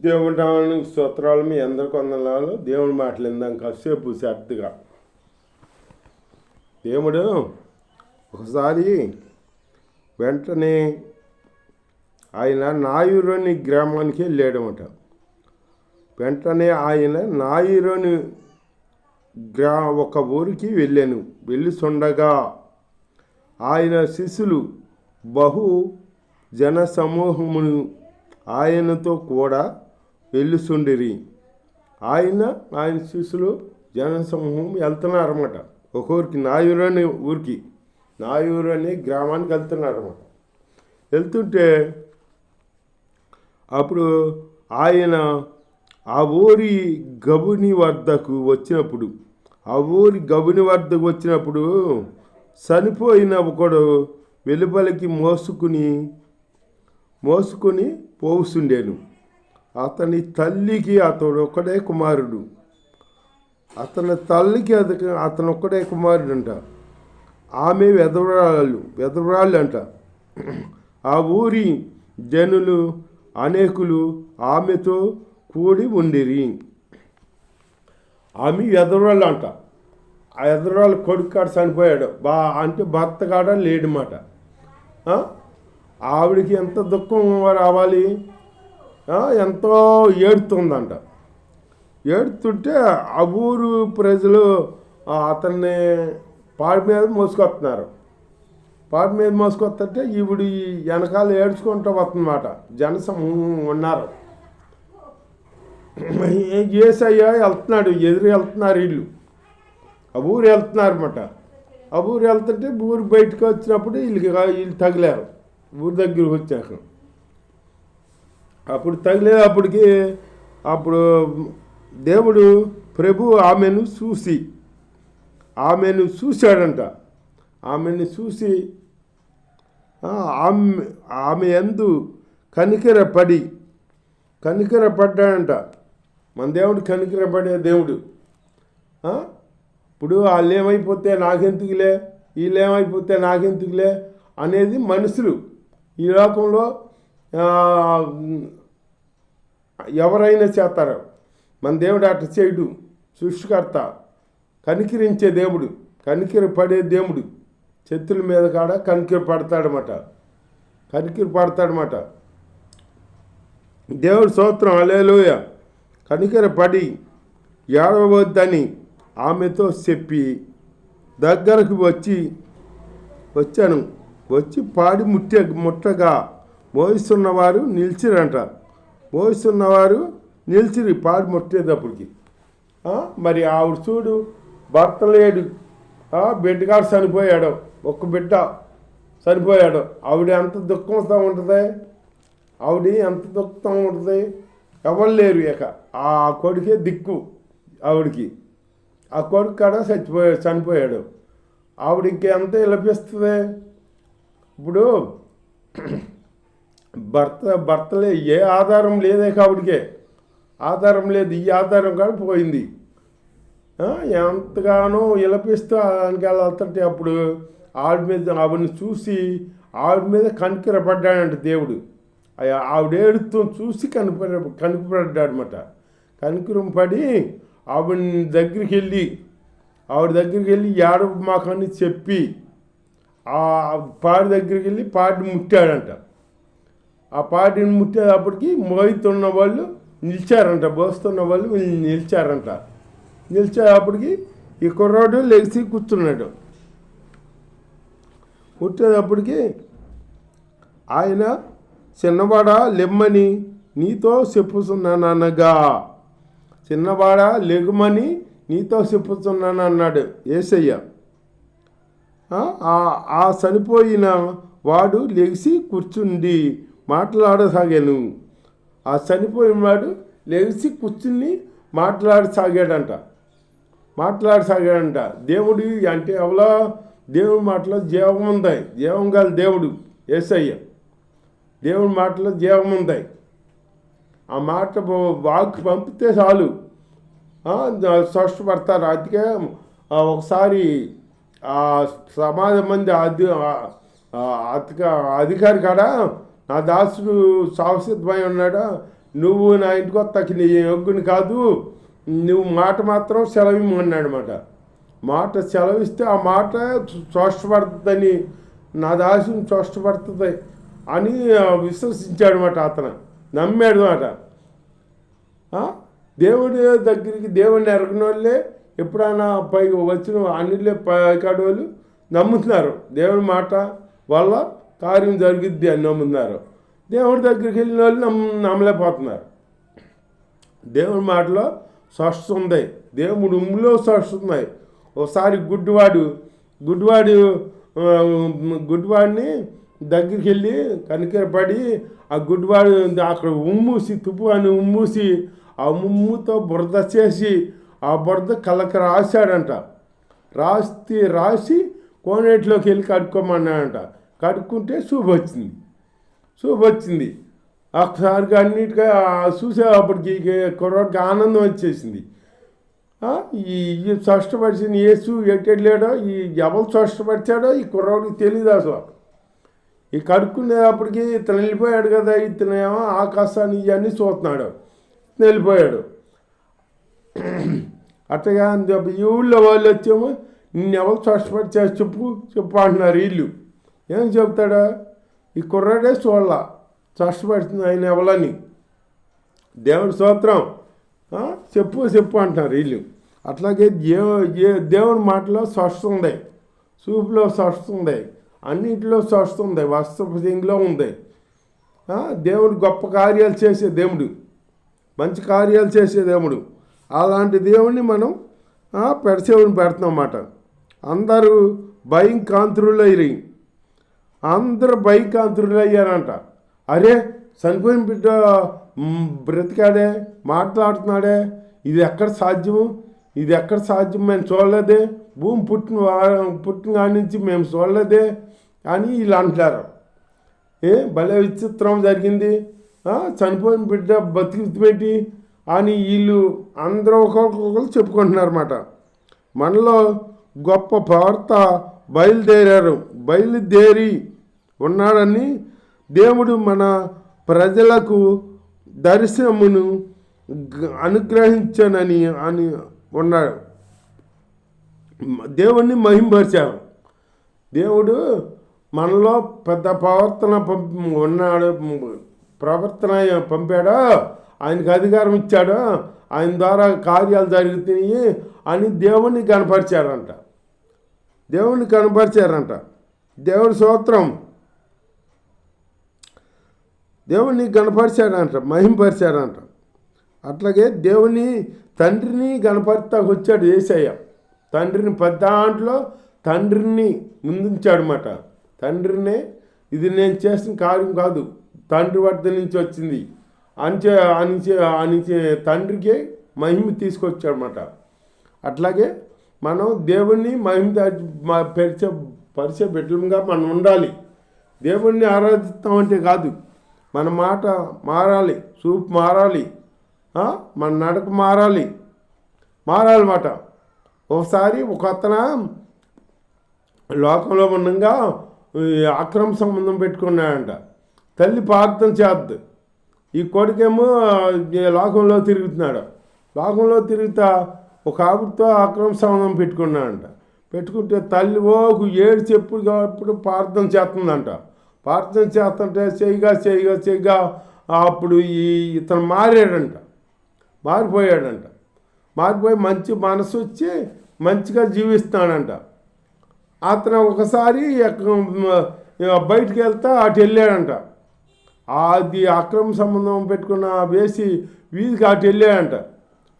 దేవుడి నామానికి స్తోత్రాలు. మీ అందరికి వందనాలు. దేవుడి మాటలు ఇందాం కాసేపు శ్రద్ధగా. దేవుడు ఒకసారి వెంటనే ఆయన నాయురోని గ్రామానికి వెళ్ళాడనమాట. వెంటనే ఆయన నాయురోని ఒక ఊరికి వెళ్ళాను. వెళ్ళుచుండగా ఆయన శిష్యులు బహు జన సమూహమును ఆయనతో కూడా వెళ్ళుచుండిరి. ఆయన శిష్యులు జనసమూహం వెళ్తున్నారన్నమాట. ఒక ఊరికి నాయూరు అనే గ్రామానికి వెళ్తున్నారన్నమాట. వెళ్తుంటే అప్పుడు ఆయన ఆ ఊరి గబుని వద్దకు వచ్చినప్పుడు చనిపోయిన ఒకడు వెలుపలికి మోసుకుని పోవుచుండెను. అతని తల్లికి అతడు ఒక్కడే కుమారుడు. అతని తల్లికి అతను ఒక్కడే కుమారుడు అంట. ఆమె వెధవరాళ్ళు అంట. ఆ ఊరి జనులు అనేకులు ఆమెతో కూడి ఉండిరి. ఆమె వెధవరాళ్ళు అంట. ఆ వెధవరాళ్ళు కొడుకు కాడ చనిపోయాడు. అంటే భర్త కాడ లేడన్నమాట. ఆవిడికి ఎంత దుఃఖం రావాలి, ఎంతో ఏడుతుందంట. ఏడుతుంటే ఆ ఊరు ప్రజలు అతన్ని పాడి మీద మోసుకొస్తుంటే ఈవిడి వెనకాల ఏడ్చుకుంటూ వస్తుందన్నమాట. జనసమూహం ఉన్నారు. ఏసయ్య వెళ్తున్నాడు, ఎదురు వెళ్తున్నారు వీళ్ళు. ఆ ఊరు వెళ్తున్నారన్నమాట. ఆ ఊరు వెళ్తుంటే ఊరు బయటకు వచ్చినప్పుడు వీళ్ళు తగిలారు. ఊరి దగ్గరికి వచ్చాక అప్పుడు దేవుడు ప్రభు ఆమెను చూశాడంట. ఆమెను చూసి ఆమె యందు కనికరపడ్డాడంట. మన దేవుడు కనికరపడే దేవుడు. ఇప్పుడు వాళ్ళు ఏమైపోతే నాకెందుకులే, వీళ్ళు ఏమైపోతే నాకెందుకులే అనేది మనుషులు. ఈ లోకంలో ఎవరైనా చేస్తారు. మన దేవుడు అట్లా చేయడు. సృష్టికర్త, కనికరించే దేవుడు, కనికరపడే దేవుడు. శత్రుల మీద కాడ కనికర పడతాడనమాట. దేవుడు స్తోత్రం, హల్లెలూయా. కనికరపడి ఏడవద్దని ఆమెతో చెప్పి దగ్గరకు వచ్చి పాడి ముట్టగా మోయిస్తున్నవారు నిలిచిరి పాడి ముట్టేటప్పటికి. మరి ఆవిడ చూడు, భర్త లేడు, బిడ్డగాడు చనిపోయాడు, ఒక్క బిడ్డ చనిపోయాడు. ఆవిడ ఎంత దుఃఖంతో ఉంటుంది, ఎవరు లేరు. ఇక ఆ కొడుకే దిక్కు ఆవిడికి. ఆ కొడుకు కాడ చనిపోయాడు. ఆవిడ ఇంకెంత విలపిస్తుంది. ఇప్పుడు భర్తలే ఏ ఆధారం లేదే, ఆవిడికే ఆధారం లేదు. ఈ ఆధారం కాడ పోయింది. ఎంతగానో విలపిస్తూ దానికి వెళ్తుంటే అప్పుడు ఆవిడని చూసి ఆవిడ మీద కనికరపడ్డాడంట దేవుడు. ఆవిడ ఏడుతూ చూసి కనికరపడ్డాడనమాట. కనికరం పడి ఆవిడ దగ్గరికి వెళ్ళి ఏడవ మాకని చెప్పి ఆ పాడి దగ్గరికి వెళ్ళి పాడిని ముట్టాడంట. ఆ పాడిని ముట్టేటప్పటికి మోయితున్న వాళ్ళు నిలిచారంట, బోస్తున్న వాళ్ళు నిలిచేటప్పటికి ఈ కుర్రాడు లెగిసి కూర్చున్నాడు. కూర్చేటప్పటికి ఆయన చిన్నవాడా లెమ్మని నీతో చెప్పుతున్నానగా, చిన్నవాడా లెగుమని నీతో చెప్పుతున్నాను అన్నాడు యేసయ్య. ఆ చనిపోయిన వాడు లెగిసి కూర్చుండి మాట్లాడసాగాను. ఆ చనిపోయిన వాడు లెగిసి కూర్చుని మాట్లాడసాగాడంట. దేవుడు అంటే అవలా దేవుడి మాటలో జీవం ఉంది. జీవం గల దేవుడు యేసయ్య. దేవుడి మాటలో జీవం ఉంది. ఆ మాట వాక్ పంపితే చాలు స్పష్టపడతారు. అందుకే ఒకసారి సమాజం మంది అధికారి కాడ నా దాసుడు సావసిద్ధమై ఉన్నాడు, నువ్వు నా ఇంటికి వస్తాకి నీ యొగ్గుని కాదు, నువ్వు మాట మాత్రం సెలవిమ్మన్నాడు మాట. మాట సెలవిస్తే ఆ మాట స్పష్టపడుతుందని, నా దాసం స్పష్టపడుతుంది అని విశ్వసించాడు మాట. అతను నమ్మాడు మాట. దేవుడి దగ్గరికి దేవుడిని ఎరగని వాళ్ళే ఎప్పుడైనా పై వచ్చిన అన్నిలే పైకాడు వాళ్ళు నమ్ముతున్నారు. దేవుడి మాట వల్ల కార్యం జరుగుద్ది అని నమ్ముతున్నారు. దేవుడి దగ్గరికి వెళ్ళిన వాళ్ళు నమ్మలేకపోతున్నారు. దేవుడి మాటలో స్పష్ట ఉంది, దేవుడు ఉమ్ములో స్పష్ట ఉన్నాయి. ఒకసారి గుడ్డివాడిని దగ్గరికి వెళ్ళి కనికరపడి ఆ గుడ్డివాడు అక్కడ ఉమ్మూసి తుప్పు అని ఉమ్మూసి ఆ ఉమ్ముతో బురద చేసి ఆ బురద కళ్ళకి రాశాడంట. రాసి కోనేటిలోకి వెళ్ళి కడుక్కోమన్నాడంట. కడుక్కుంటే సూపు వచ్చింది. ఒకసారిగా అన్నిటిగా చూసేటప్పటికి కుర్రోడికి ఆనందం వచ్చేసింది. ఈ స్పష్టపరిచిన యేసు ఎట్టెళ్ళాడో, ఈ ఎవరు స్పష్టపరిచాడో ఈ కుర్రోడికి తెలియదు అసలు. ఈ కడుక్కునేటప్పటికి ఇతను వెళ్ళిపోయాడు కదా, ఇతనేమో ఆకాశాన్ని ఇవన్నీ చూస్తున్నాడు, వెళ్ళిపోయాడు. అట్టగా ఈ ఊళ్ళో వాళ్ళు వచ్చేమో నిన్నెవరు స్పష్టపరిచారు చెప్పు అంటున్నారు. వీళ్ళు ఏం చెప్తాడా, ఈ కుర్రాడే చూడాల స్పష్టపడుతుంది ఆయన ఎవలని. దేవుడి స్తోత్రం, చెప్పు అంటున్నారు వీళ్ళు. అట్లాగే దేవుని మాటలో స్పష్టం ఉంది, చూపులో స్పష్టం ఉంది, అన్నింటిలో స్పష్టం ఉంది, వస్త్రపతిలో ఉంది. దేవుడు గొప్ప కార్యాలు చేసే దేవుడు, మంచి కార్యాలు చేసే దేవుడు. అలాంటి దేవుడిని మనం పెడసేవుని పెడుతున్నమాట. అందరూ భయంకాంతులు అయ్యారంట. అరే చనిపోయిన బిడ్డ బ్రతికాడే, మాట్లాడుతున్నాడే, ఇది ఎక్కడ సాధ్యం, మేము చూడలేదే, భూమి పుట్టిన కాడి నుంచి మేము చూడలేదే అని వీళ్ళు అంటారు. భలే విచిత్రం జరిగింది, చనిపోయిన బిడ్డ బతికిపెట్టి అని వీళ్ళు అందరూ ఒకరికొకరు చెప్పుకుంటున్నారు అన్నమాట. మనలో గొప్ప ప్రవర్త బయలుదేరి ఉన్నాడని దేవుడు మన ప్రజలకు దర్శనమును అనుగ్రహించనని ఉన్నాడు. దేవుణ్ణి మహింపరిచారు. దేవుడు మనలో పెద్ద ప్రవర్తన పంపాడో, ఆయనకు అధికారం ఇచ్చాడో, ఆయన ద్వారా కార్యాలు జరుగుతున్నాయి అని దేవుణ్ణి కనపరిచారంట. దేవుడి స్తోత్రం, దేవుణ్ణి కనపరిచాడంట, మహింపరిచాడంట. అట్లాగే దేవుని తండ్రిని గణపరితాకు వచ్చాడు యేసయ్య. తండ్రిని పెద్దాంట్లో తండ్రిని ముందుంచాడనమాట. తండ్రినే ఇది నేను చేసిన కార్యం కాదు, తండ్రి వద్ద నుంచి వచ్చింది అని తండ్రికి మహిమ తీసుకొచ్చాడనమాట. అట్లాగే మనం దేవుణ్ణి పరిచే బిడ్డలుగా మనం ఉండాలి. దేవుణ్ణి ఆరాధిస్తామంటే కాదు, మన మాట మారాలి, చూపు మారాలి, మన నడక మారాలన్నమాట. ఒకసారి ఒక అతను లోకంలో ఉండగా అక్రమ సంబంధం పెట్టుకున్నాడంట. తల్లి ప్రార్థన చేద్దు, ఈ కొడుకేమో లోకంలో తిరుగుతా ఒక ఆవిడతో అక్రమ సంబంధం పెట్టుకున్నాడంట. పెట్టుకుంటే తల్లి ఏడు చెప్పుడు ప్రార్థన చేస్తుందంట. ప్రార్థన చేస్తుంటే చేయగా అప్పుడు ఇతను మారిపోయి మంచి మనసు వచ్చి మంచిగా జీవిస్తాడంట. అతను ఒకసారి బయటికి వెళ్తా అటు వెళ్ళాడంట. అది అక్రమ సంబంధం పెట్టుకున్న వేసి వీధికి అటు వెళ్ళాడంట.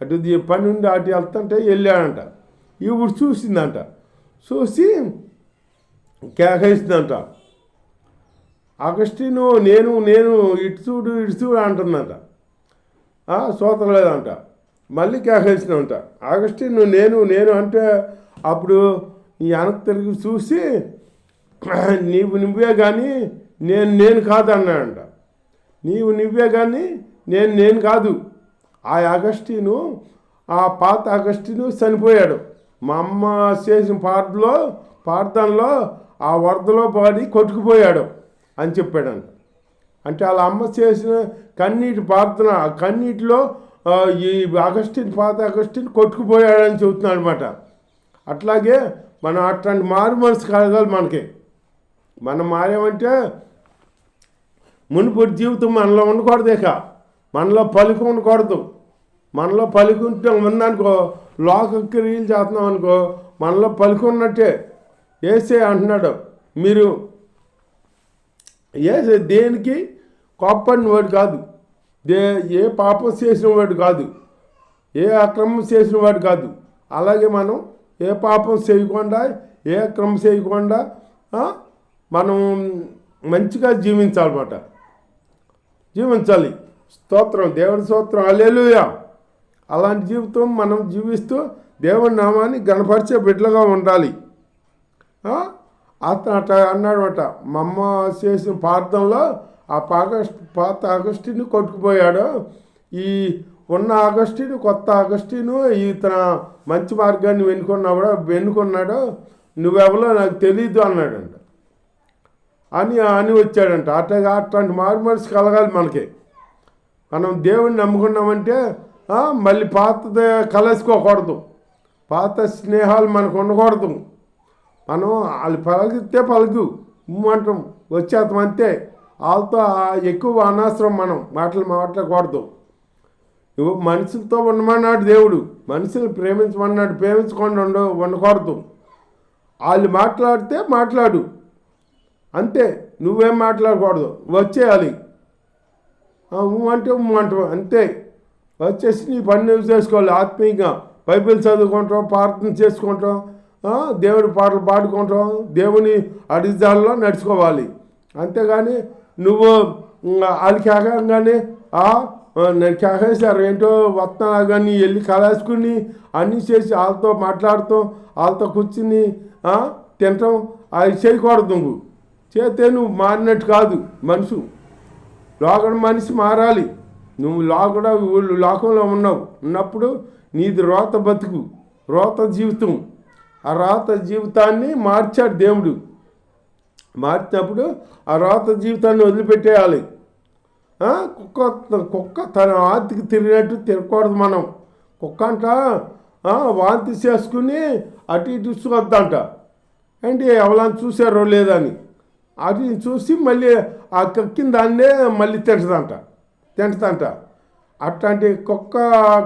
అటు పని ఉండి అటు వెళ్తుంటే వెళ్ళాడంట. ఇప్పుడు చూసిందంట, చూసి కేకేసిందంట. అగస్టిను నేను ఇటు చూడు అంటుందంట. సోతలేదంట. మళ్ళీ కేకేసినంట. అగస్టిను నేను అంటే అప్పుడు ఈ వెనక్కి తిరిగి చూసి నువ్వే కానీ నేను కాదు అన్నాడంట. నువ్వే కానీ నేను కాదు. ఆ అగస్టిను, ఆ పాత అగస్టిను చనిపోయాడు. మా అమ్మ చేసిన ప్రార్థనలో ఆ వరదలో పడి కొట్టుకుపోయాడు అని చెప్పాడంట. అంటే వాళ్ళ అమ్మ చేసిన కన్నీటి ప్రార్థన, ఆ కన్నీటిలో ఈ పాత అగస్టిన్ కొట్టుకుపోయాడని చెబుతున్నాడు అనమాట. అట్లాగే మనం అట్లాంటి మారు మనసు కలగాలి మనకి. మనం మారామంటే మునుపటి జీవితం మనలో ఉండకూడదు, ఇక మనలో పలుకు ఉండకూడదు. మనలో పలుకు ఉంటే ఉందనుకో, లోక క్రియలు చేస్తున్నాం అనుకో, మనలో పలుకు ఉన్నట్టే. ఏసే అంటున్నాడు, మీరు ఏసే దేనికి కోప్పడిన వాడు కాదు, ఏ పాపం చేసిన వాడు కాదు, ఏ అక్రమం చేసిన వాడు కాదు. అలాగే మనం ఏ పాపం చేయకుండా, ఏ అక్రమం చేయకుండా మనం మంచిగా జీవించాలన్నమాట. జీవించాలి. స్తోత్రం, దేవుడి స్తోత్రం, హల్లెలూయా. అలాంటి జీవితం మనం జీవిస్తూ దేవుడి నామాన్ని గణపరిచే బిడ్డలుగా ఉండాలి. అతను అట్లా అన్నాడనమాట. మా అమ్మ చేసిన ప్రార్థనలో ఆ పాత అగస్టిని కొట్టుకుపోయాడు. ఈ ఉన్న అగస్టిను, కొత్త అగస్టిను ఇతన మంచి మార్గాన్ని వెనుకున్నాడు. నువ్వెవరో నాకు తెలీదు అన్నాడంట. అని వచ్చాడంట. అట్లాంటి మారు మనసు కలగాలి మనకి. మనం దేవుడిని నమ్ముకున్నామంటే మళ్ళీ పాతది కలుసుకోకూడదు, పాత స్నేహాలు మనకు ఉండకూడదు. మనం వాళ్ళు పలికితే పలుకు అంటాం, వచ్చేస్తాం అంతే. వాళ్ళతో ఎక్కువ అనవసరం మనం మాట్లాడకూడదు. మనుషులతో ఉండమన్నాడు దేవుడు, మనుషులు ప్రేమించమన్నాడు, ప్రేమించకుండా ఉండకూడదు. వాళ్ళు మాట్లాడితే మాట్లాడు అంతే, నువ్వేం మాట్లాడకూడదు, వచ్చేయాలి. అంటే అంతే, వచ్చేసి నీ పని నువ్వు చేసుకోవాలి. ఆత్మీయంగా బైబిల్ చదువుకుంటాం, ప్రార్థన చేసుకుంటాం, దేవుడి పాటలు పాడుకుంటాం, దేవుని అడిజాల్లో నడుచుకోవాలి. అంతేగాని నువ్వు వాళ్ళకి ఆగంగానే నేను కేకేశారు ఏంటో వస్తున్నా కానీ వెళ్ళి కలాసుకుని అన్నీ చేసి వాళ్ళతో మాట్లాడుతాం, వాళ్ళతో కూర్చుని తినటం అవి చేయకూడదు. నువ్వు చేస్తే నువ్వు మారినట్టు కాదు. మనిషి మారాలి. నువ్వు లోకంలో ఉన్నప్పుడు నీది రోత బతుకు, రోత జీవితం. ఆ రోత జీవితాన్ని మార్చాడు దేవుడు. మార్చినప్పుడు ఆ రోత జీవితాన్ని వదిలిపెట్టేయాలి. కుక్క తన వాంతికి తిరిగినట్టు తిరగకూడదు మనం. కుక్క అంట వాంతి చేసుకుని అటు ఇటు చూద్దంట. ఏంటి ఎవరైనా చూసారో లేదని అటు చూసి మళ్ళీ ఆ కక్కిన దాన్నే మళ్ళీ తింటదంట. అట్లాంటి కుక్క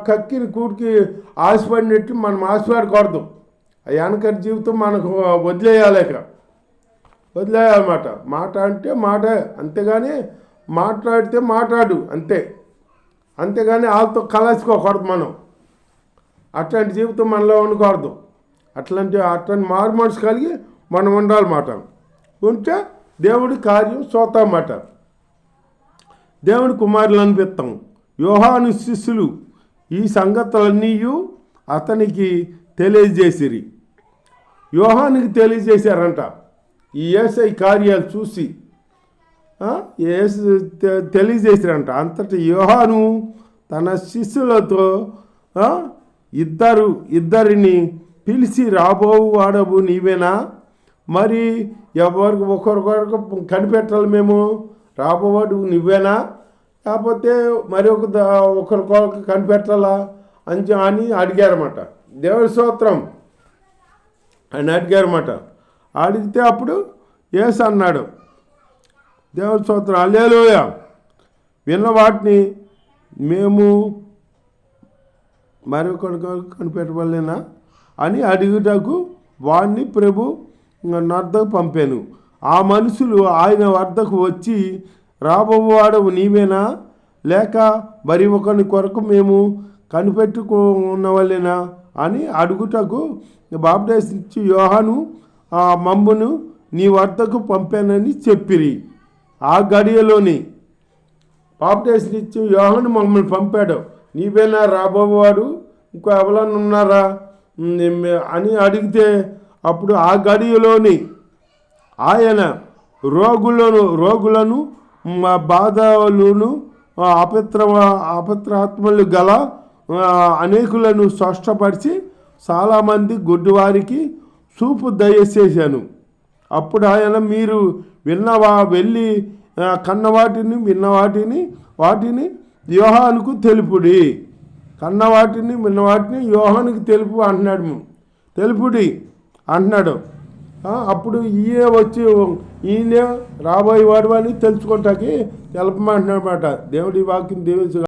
కక్కిన కూడికి ఆశపడినట్టు మనం ఆశపడకూడదు. ఆ వెనకటి జీవితం మనకు వదిలేయాలన్నమాట. మాట అంటే మాటే, అంతేగాని మాట్లాడితే మాట్లాడు అంతే, అంతేగాని వాళ్ళతో కలుసుకోకూడదు మనం. అట్లాంటి జీవితం మనలో ఉండకూడదు. అట్లాంటి మారు మనసు కలిగి మనం ఉండాలన్నమాట. ఉంటే దేవుడి కార్యం చూస్తామన్నమాట. దేవుడి కుమారులు అనిపిస్తాం. యోహాను శిష్యులు ఈ సంగతులన్నీ అతనికి తెలియజేసిరి. యోహానికి తెలియజేశారంట. ఈ యేసయ్య కార్యాలు చూసి తెలియజేశారంట. అంతటి యోహాను తన శిష్యులతో ఇద్దరిని పిలిచి, రాబోవాడవు నీవేనా? మరి ఒకరికొరకు కనిపెట్టాలి మేము, రాబోవాడు నువ్వేనా, లేకపోతే మరి ఒకరికొరకు కనిపెట్టాలా అని అడిగారన్నమాట. దేవుడి స్తోత్రం అని అడిగారన్నమాట. అడిగితే అప్పుడు యేసు అన్నాడు, దేవుడి స్తోత్రం, హల్లెలూయా, విన్న వాటిని మేము మరొకరికి కనిపెట్టవలేనా అని అడుగుటకు వాడిని ప్రభు నద్దకు పంపాను. ఆ మనుషులు ఆయన వద్దకు వచ్చి, రాబోవాడవు నీవేనా, లేక మరి ఒకరి కొరకు మేము కనిపెట్టుకున్నవలేనా అని అడుగుటకు బాప్టిజమిచ్చి యోహాను మమ్మును నీ వద్దకు పంపానని చెప్పిరి. ఆ గడియలోని బాప్టిజమిచ్చి యోహాను మమ్మల్ని పంపాడు, నీవేనా రాబోవాడు, ఇంకో ఎవరన్నా ఉన్నారా అని అడిగితే అప్పుడు ఆ గడియలోని ఆయన రోగులను బాధలను అపత్రాత్మలు గల అనేకులను స్పష్టపరిచి చాలామంది గుడ్డివారికి చూపు దయచేశాను. అప్పుడు ఆయన, మీరు వెళ్ళి కన్న వాటిని విన్న వాటిని యోహానుకు తెలుపుడి. కన్న వాటిని విన్న వాటిని యోహానుకు తెలుపు అంటున్నాడు. తెలుపుడి అంటున్నాడు. అప్పుడు ఈయన రాబోయేవాడు అని తెలుసుకుంటాకి తెలపమంటున్నాడు అన్నమాట. దేవుడి వాక్యం దీవించు.